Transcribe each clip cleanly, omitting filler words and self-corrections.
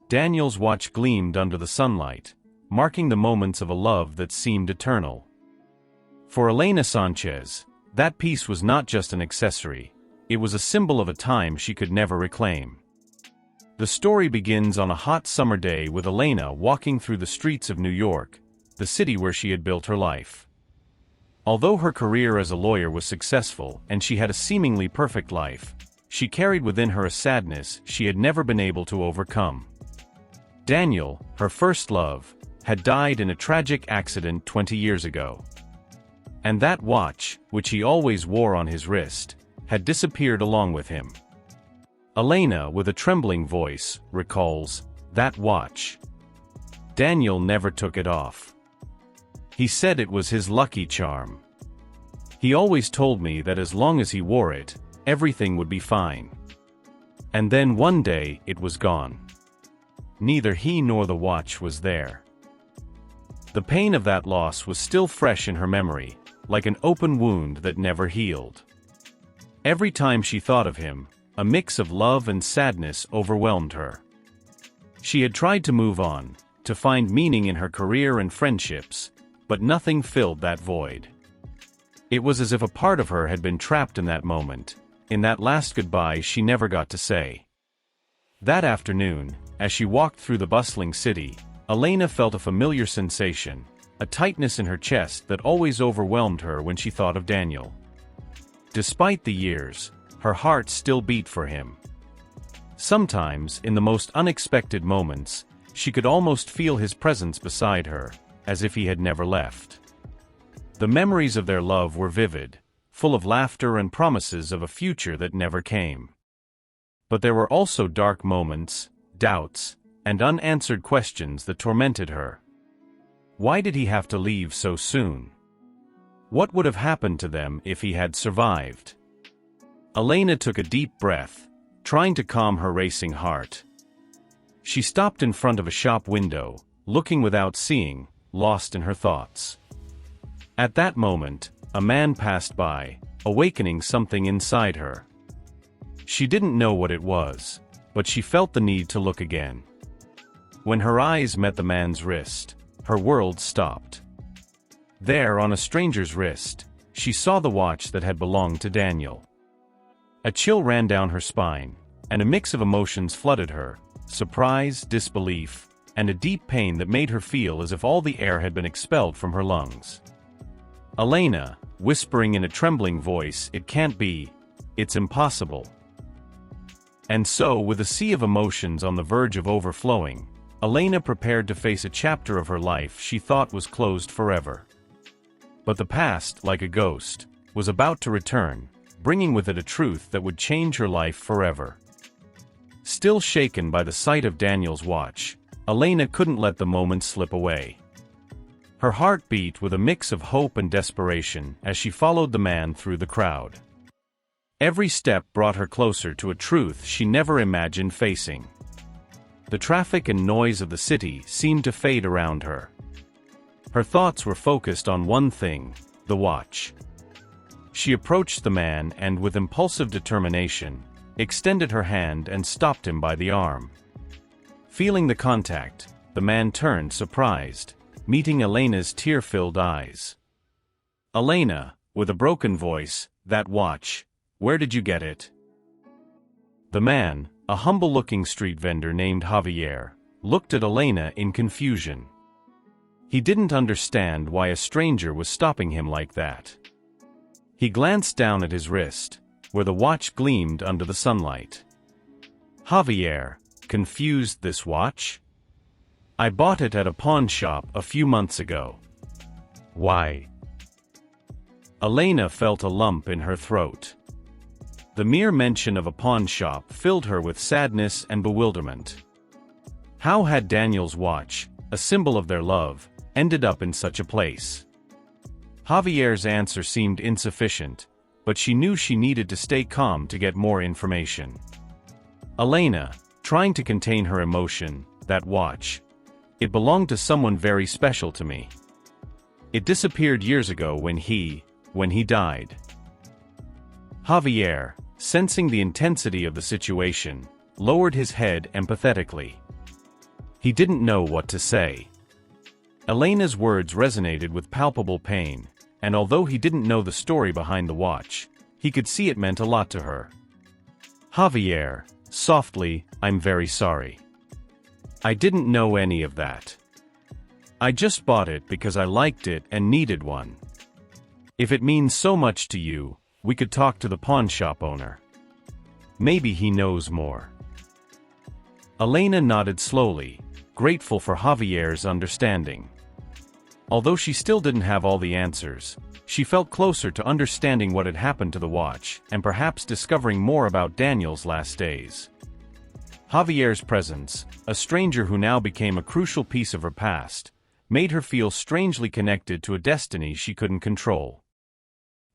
Daniel's watch gleamed under the sunlight, marking the moments of a love that seemed eternal. For Elena Sanchez, that piece was not just an accessory, it was a symbol of a time she could never reclaim. The story begins on a hot summer day with Elena walking through the streets of New York, the city where she had built her life. Although her career as a lawyer was successful and she had a seemingly perfect life, she carried within her a sadness she had never been able to overcome. Daniel, her first love, had died in a tragic accident 20 years ago. And that watch, which he always wore on his wrist, had disappeared along with him. Elena, with a trembling voice, recalls, "That watch. Daniel never took it off. He said it was his lucky charm. He always told me that as long as he wore it, everything would be fine. And then one day, it was gone. Neither he nor the watch was there." The pain of that loss was still fresh in her memory, like an open wound that never healed. Every time she thought of him, a mix of love and sadness overwhelmed her. She had tried to move on, to find meaning in her career and friendships, but nothing filled that void. It was as if a part of her had been trapped in that moment, in that last goodbye she never got to say. That afternoon, as she walked through the bustling city, Elena felt a familiar sensation, a tightness in her chest that always overwhelmed her when she thought of Daniel. Despite the years, her heart still beat for him. Sometimes, in the most unexpected moments, she could almost feel his presence beside her, as if he had never left. The memories of their love were vivid, full of laughter and promises of a future that never came. But there were also dark moments, doubts, and unanswered questions that tormented her. Why did he have to leave so soon? What would have happened to them if he had survived? Elena took a deep breath, trying to calm her racing heart. She stopped in front of a shop window, looking without seeing, lost in her thoughts. At that moment, a man passed by, awakening something inside her. She didn't know what it was, but she felt the need to look again. When her eyes met the man's wrist, her world stopped. There, on a stranger's wrist, she saw the watch that had belonged to Daniel. A chill ran down her spine, and a mix of emotions flooded her: surprise, disbelief, and a deep pain that made her feel as if all the air had been expelled from her lungs. Elena, whispering in a trembling voice, "It can't be. It's impossible." And so, with a sea of emotions on the verge of overflowing, Elena prepared to face a chapter of her life she thought was closed forever. But the past, like a ghost, was about to return, bringing with it a truth that would change her life forever. Still shaken by the sight of Daniel's watch, Elena couldn't let the moment slip away. Her heart beat with a mix of hope and desperation as she followed the man through the crowd. Every step brought her closer to a truth she never imagined facing. The traffic and noise of the city seemed to fade around her. Her thoughts were focused on one thing: the watch. She approached the man and, with impulsive determination, extended her hand and stopped him by the arm. Feeling the contact, the man turned surprised, meeting Elena's tear-filled eyes. "Elena," with a broken voice, "that watch, where did you get it?" The man, a humble-looking street vendor named Javier, looked at Elena in confusion. He didn't understand why a stranger was stopping him like that. He glanced down at his wrist, where the watch gleamed under the sunlight. "Javier," confused, "this watch? I bought it at a pawn shop a few months ago." "Why?" Elena felt a lump in her throat. The mere mention of a pawn shop filled her with sadness and bewilderment. How had Daniel's watch, a symbol of their love, ended up in such a place? Javier's answer seemed insufficient, but she knew she needed to stay calm to get more information. "Elena," trying to contain her emotion, "that watch. It belonged to someone very special to me. It disappeared years ago when he died." Javier, sensing the intensity of the situation, lowered his head empathetically. He didn't know what to say. Elena's words resonated with palpable pain, and although he didn't know the story behind the watch, he could see it meant a lot to her. Javier, softly, I'm very sorry. I didn't know any of that. I just bought it because I liked it and needed one. If it means so much to you, we could talk to the pawn shop owner. Maybe he knows more. Elena nodded slowly, grateful for Javier's understanding. Although she still didn't have all the answers, she felt closer to understanding what had happened to the watch and perhaps discovering more about Daniel's last days. Javier's presence, a stranger who now became a crucial piece of her past, made her feel strangely connected to a destiny she couldn't control.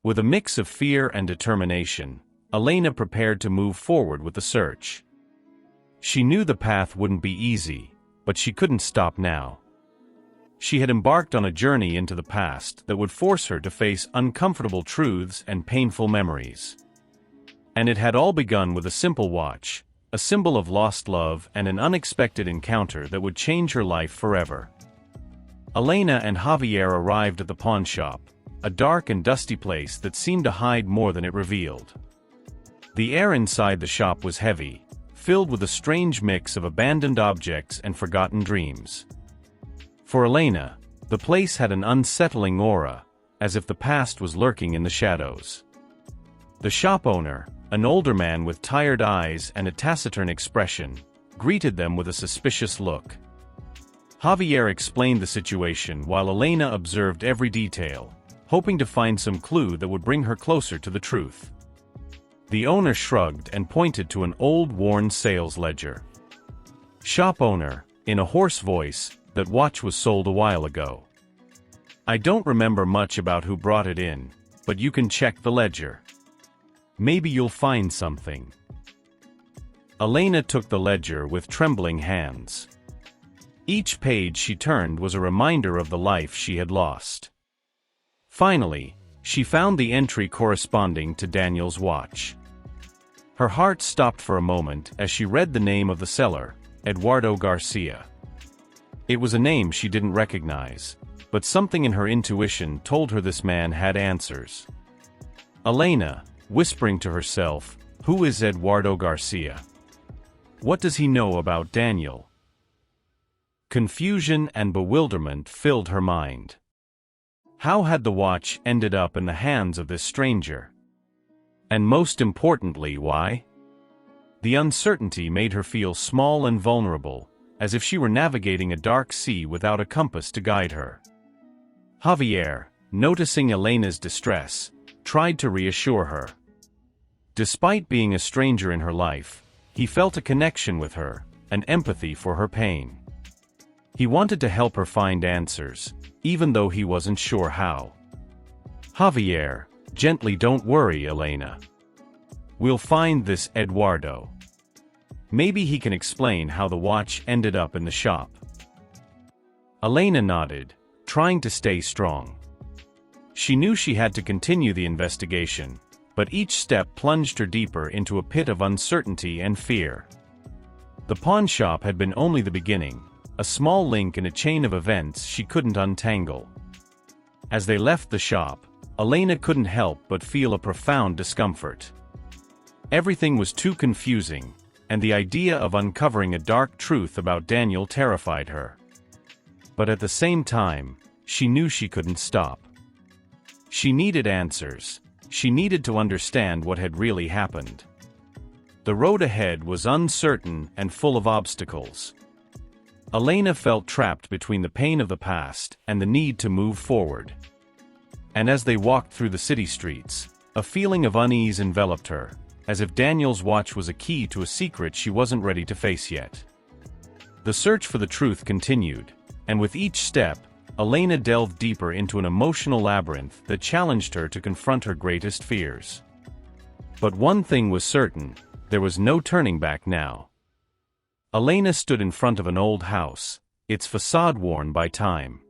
With a mix of fear and determination, Elena prepared to move forward with the search. She knew the path wouldn't be easy, but she couldn't stop now. She had embarked on a journey into the past that would force her to face uncomfortable truths and painful memories. And it had all begun with a simple watch, a symbol of lost love and an unexpected encounter that would change her life forever. Elena and Javier arrived at the pawn shop, a dark and dusty place that seemed to hide more than it revealed. The air inside the shop was heavy, filled with a strange mix of abandoned objects and forgotten dreams. For Elena, the place had an unsettling aura, as if the past was lurking in the shadows. The shop owner, an older man with tired eyes and a taciturn expression, greeted them with a suspicious look. Javier explained the situation while Elena observed every detail, hoping to find some clue that would bring her closer to the truth. The owner shrugged and pointed to an old worn sales ledger. Shop owner, in a hoarse voice, that watch was sold a while ago. I don't remember much about who brought it in, but you can check the ledger. Maybe you'll find something. Elena took the ledger with trembling hands. Each page she turned was a reminder of the life she had lost. Finally, she found the entry corresponding to Daniel's watch. Her heart stopped for a moment as she read the name of the seller, Eduardo Garcia. It was a name she didn't recognize, but something in her intuition told her this man had answers. Elena, whispering to herself, who is Eduardo Garcia? What does he know about Daniel? Confusion and bewilderment filled her mind. How had the watch ended up in the hands of this stranger? And most importantly, why? The uncertainty made her feel small and vulnerable, as if she were navigating a dark sea without a compass to guide her. Javier, noticing Elena's distress, tried to reassure her. Despite being a stranger in her life, he felt a connection with her, an empathy for her pain. He wanted to help her find answers, even though he wasn't sure how. Javier, gently, don't worry, Elena. We'll find this Eduardo. Maybe he can explain how the watch ended up in the shop. Elena nodded, trying to stay strong. She knew she had to continue the investigation, but each step plunged her deeper into a pit of uncertainty and fear. The pawn shop had been only the beginning, a small link in a chain of events she couldn't untangle. As they left the shop, Elena couldn't help but feel a profound discomfort. Everything was too confusing, and the idea of uncovering a dark truth about Daniel terrified her. But at the same time, she knew she couldn't stop. She needed answers. She needed to understand what had really happened. The road ahead was uncertain and full of obstacles. Elena felt trapped between the pain of the past and the need to move forward. And as they walked through the city streets, a feeling of unease enveloped her, as if Daniel's watch was a key to a secret she wasn't ready to face yet. The search for the truth continued, and with each step, Elena delved deeper into an emotional labyrinth that challenged her to confront her greatest fears. But one thing was certain, there was no turning back now. Elena stood in front of an old house, its facade worn by time.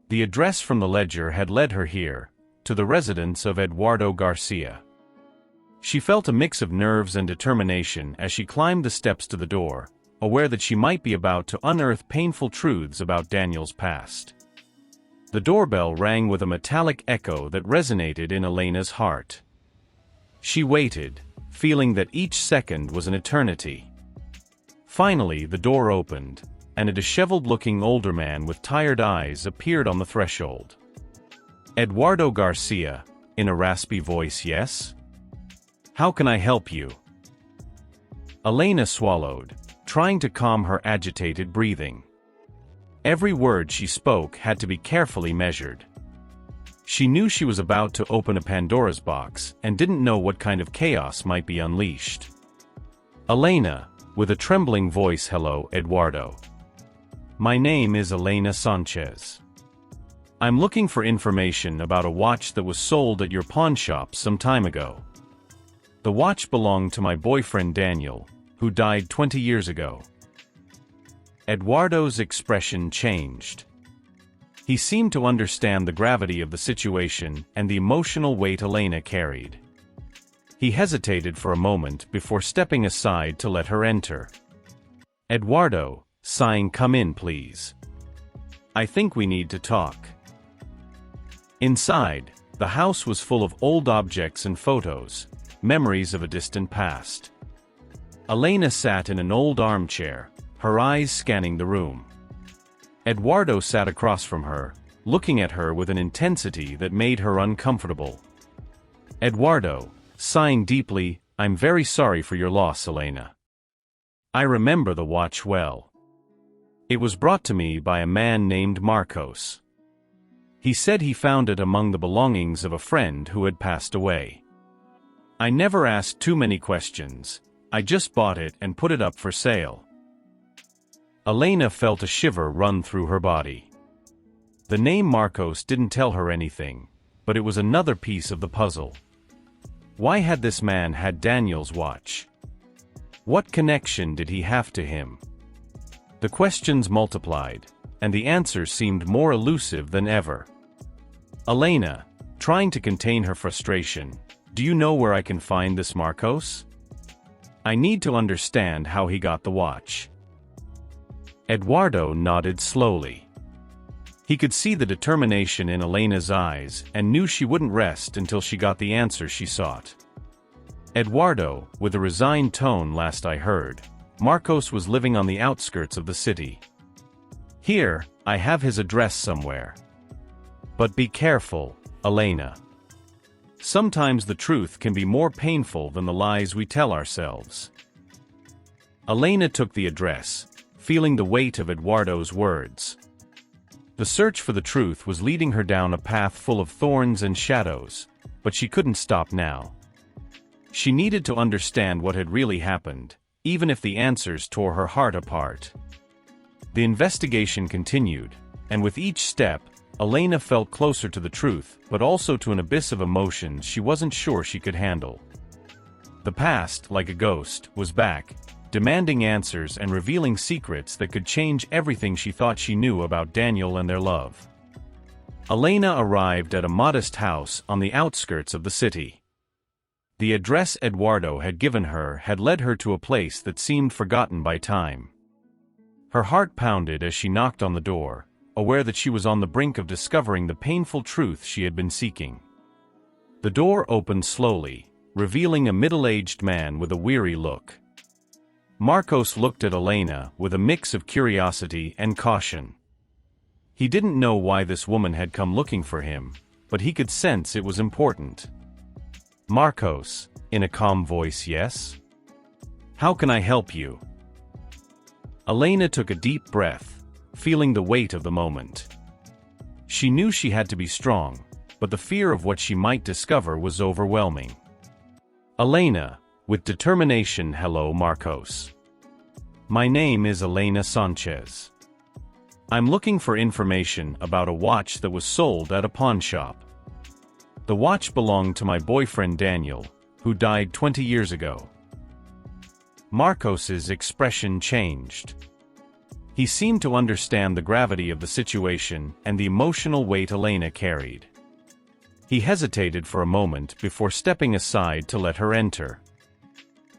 The address from the ledger had led her here, to the residence of Eduardo Garcia. She felt a mix of nerves and determination as she climbed the steps to the door, aware that she might be about to unearth painful truths about Daniel's past. The doorbell rang with a metallic echo that resonated in Elena's heart. She waited, feeling that each second was an eternity. Finally, the door opened, and a disheveled-looking older man with tired eyes appeared on the threshold. "Eduardo Garcia," in a raspy voice. "Yes? How can I help you?" Elena swallowed, trying to calm her agitated breathing. Every word she spoke had to be carefully measured. She knew she was about to open a Pandora's box and didn't know what kind of chaos might be unleashed. Elena, with a trembling voice. "Hello, Eduardo. My name is Elena Sanchez. I'm looking for information about a watch that was sold at your pawn shop some time ago. The watch belonged to my boyfriend Daniel, who died 20 years ago." Eduardo's expression changed. He seemed to understand the gravity of the situation and the emotional weight Elena carried. He hesitated for a moment before stepping aside to let her enter. Eduardo, sighing, "Come in, please. I think we need to talk." Inside, the house was full of old objects and photos, memories of a distant past. Elena sat in an old armchair, her eyes scanning the room. Eduardo sat across from her, looking at her with an intensity that made her uncomfortable. Eduardo, sighing deeply, "I'm very sorry for your loss, Elena. I remember the watch well. It was brought to me by a man named Marcos. He said he found it among the belongings of a friend who had passed away. I never asked too many questions. I just bought it and put it up for sale." Elena felt a shiver run through her body. The name Marcos didn't tell her anything, but it was another piece of the puzzle. Why had this man had Daniel's watch? What connection did he have to him? The questions multiplied, and the answers seemed more elusive than ever. "Elena," trying to contain her frustration, "do you know where I can find this Marcos? I need to understand how he got the watch." Eduardo nodded slowly. He could see the determination in Elena's eyes and knew she wouldn't rest until she got the answer she sought. "Eduardo," with a resigned tone, "last I heard, Marcos was living on the outskirts of the city. Here, I have his address somewhere. But be careful, Elena. Sometimes the truth can be more painful than the lies we tell ourselves." Elena took the address, feeling the weight of Eduardo's words. The search for the truth was leading her down a path full of thorns and shadows, but she couldn't stop now. She needed to understand what had really happened, even if the answers tore her heart apart. The investigation continued, and with each step, Elena felt closer to the truth, but also to an abyss of emotions she wasn't sure she could handle. The past, like a ghost, was back, demanding answers and revealing secrets that could change everything she thought she knew about Daniel and their love. Elena arrived at a modest house on the outskirts of the city. The address Eduardo had given her had led her to a place that seemed forgotten by time. Her heart pounded as she knocked on the door, aware that she was on the brink of discovering the painful truth she had been seeking. The door opened slowly, revealing a middle-aged man with a weary look. Marcos looked at Elena with a mix of curiosity and caution. He didn't know why this woman had come looking for him, but he could sense it was important. "Marcos," in a calm voice. "Yes? How can I help you?" Elena took a deep breath, feeling the weight of the moment. She knew she had to be strong, but the fear of what she might discover was overwhelming. Elena, with determination. "Hello, Marcos. My name is Elena Sanchez. I'm looking for information about a watch that was sold at a pawn shop. The watch belonged to my boyfriend Daniel, who died 20 years ago." Marcos's expression changed. He seemed to understand the gravity of the situation and the emotional weight Elena carried. He hesitated for a moment before stepping aside to let her enter.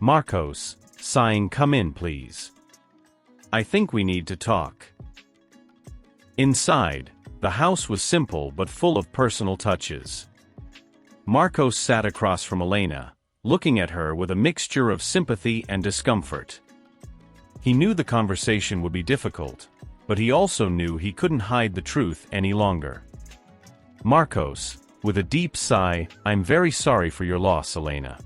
"Marcos," sighing, "come in, please. I think we need to talk. Inside, the house was simple but full of personal touches. Marcos sat across from Elena, looking at her with a mixture of sympathy and discomfort. He knew the conversation would be difficult, but he also knew he couldn't hide the truth any longer. Marcos, with a deep sigh, I'm very sorry for your loss, Elena.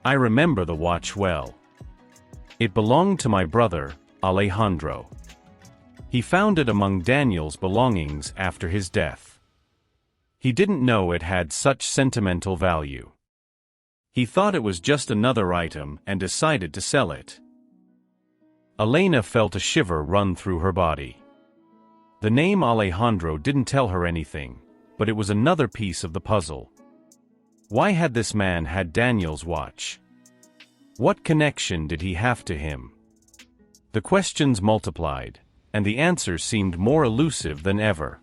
I remember the watch well. It belonged to my brother, Alejandro. He found it among Daniel's belongings after his death. He didn't know it had such sentimental value. He thought it was just another item and decided to sell it. Elena felt a shiver run through her body. The name Alejandro didn't tell her anything, but it was another piece of the puzzle. Why had this man had Daniel's watch? What connection did he have to him? The questions multiplied, and the answers seemed more elusive than ever.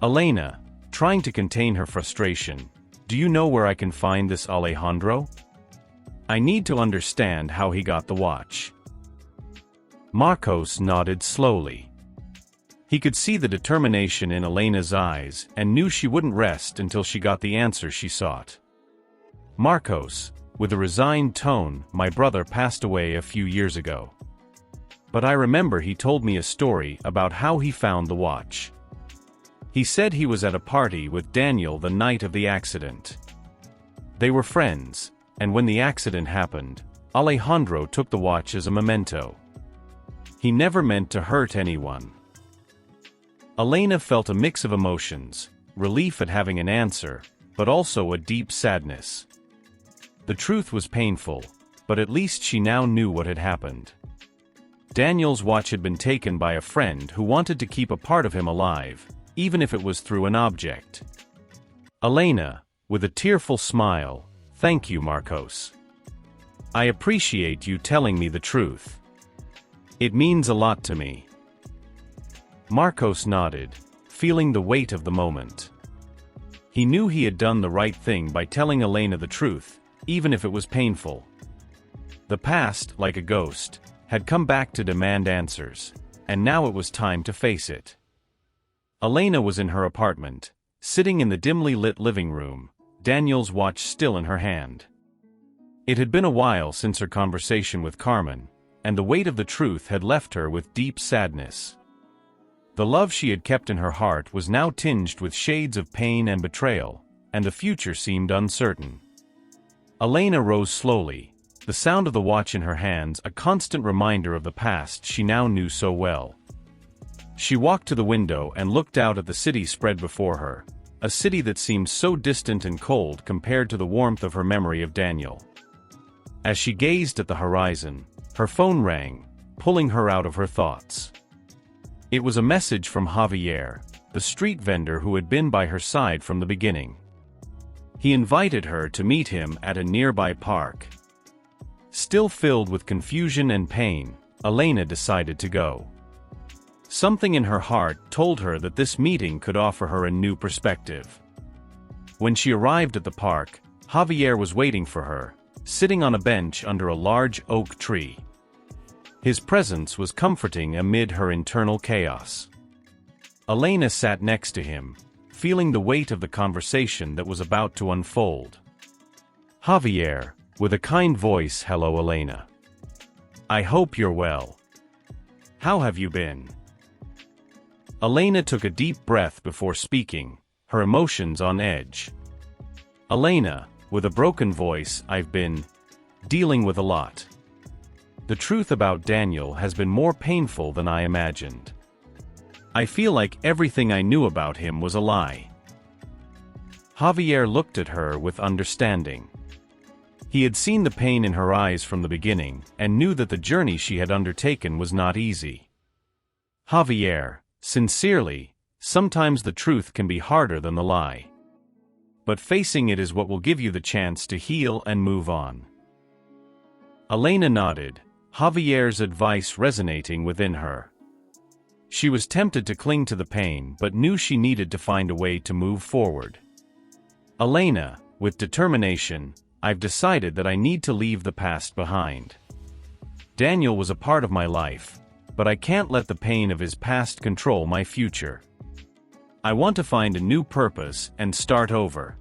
Elena, trying to contain her frustration, do you know where I can find this Alejandro? I need to understand how he got the watch. Marcos nodded slowly. He could see the determination in Elena's eyes and knew she wouldn't rest until she got the answer she sought. Marcos, with a resigned tone, my brother passed away a few years ago. But I remember he told me a story about how he found the watch. He said he was at a party with Daniel the night of the accident. They were friends, and when the accident happened, Alejandro took the watch as a memento. He never meant to hurt anyone. Elena felt a mix of emotions, relief at having an answer, but also a deep sadness. The truth was painful, but at least she now knew what had happened. Daniel's watch had been taken by a friend who wanted to keep a part of him alive, even if it was through an object. Elena, with a tearful smile, thank you, Marcos. I appreciate you telling me the truth. It means a lot to me. Marcos nodded, feeling the weight of the moment. He knew he had done the right thing by telling Elena the truth, even if it was painful. The past, like a ghost, had come back to demand answers, and now it was time to face it. Elena was in her apartment, sitting in the dimly lit living room, Daniel's watch still in her hand. It had been a while since her conversation with Carmen, and the weight of the truth had left her with deep sadness. The love she had kept in her heart was now tinged with shades of pain and betrayal, and the future seemed uncertain. Elena rose slowly, the sound of the watch in her hands a constant reminder of the past she now knew so well. She walked to the window and looked out at the city spread before her, a city that seemed so distant and cold compared to the warmth of her memory of Daniel. As she gazed at the horizon, her phone rang, pulling her out of her thoughts. It was a message from Javier, the street vendor who had been by her side from the beginning. He invited her to meet him at a nearby park. Still filled with confusion and pain, Elena decided to go. Something in her heart told her that this meeting could offer her a new perspective. When she arrived at the park, Javier was waiting for her, sitting on a bench under a large oak tree. His presence was comforting amid her internal chaos. Elena sat next to him, feeling the weight of the conversation that was about to unfold. Javier, with a kind voice, hello Elena. I hope you're well. How have you been? Elena took a deep breath before speaking, her emotions on edge. Elena, with a broken voice, I've been dealing with a lot. The truth about Daniel has been more painful than I imagined. I feel like everything I knew about him was a lie. Javier looked at her with understanding. He had seen the pain in her eyes from the beginning, and knew that the journey she had undertaken was not easy. Javier, sincerely, sometimes the truth can be harder than the lie. But facing it is what will give you the chance to heal and move on. Elena nodded, Javier's advice resonating within her. She was tempted to cling to the pain but knew she needed to find a way to move forward. Elena, with determination, I've decided that I need to leave the past behind. Daniel was a part of my life, but I can't let the pain of his past control my future. I want to find a new purpose and start over.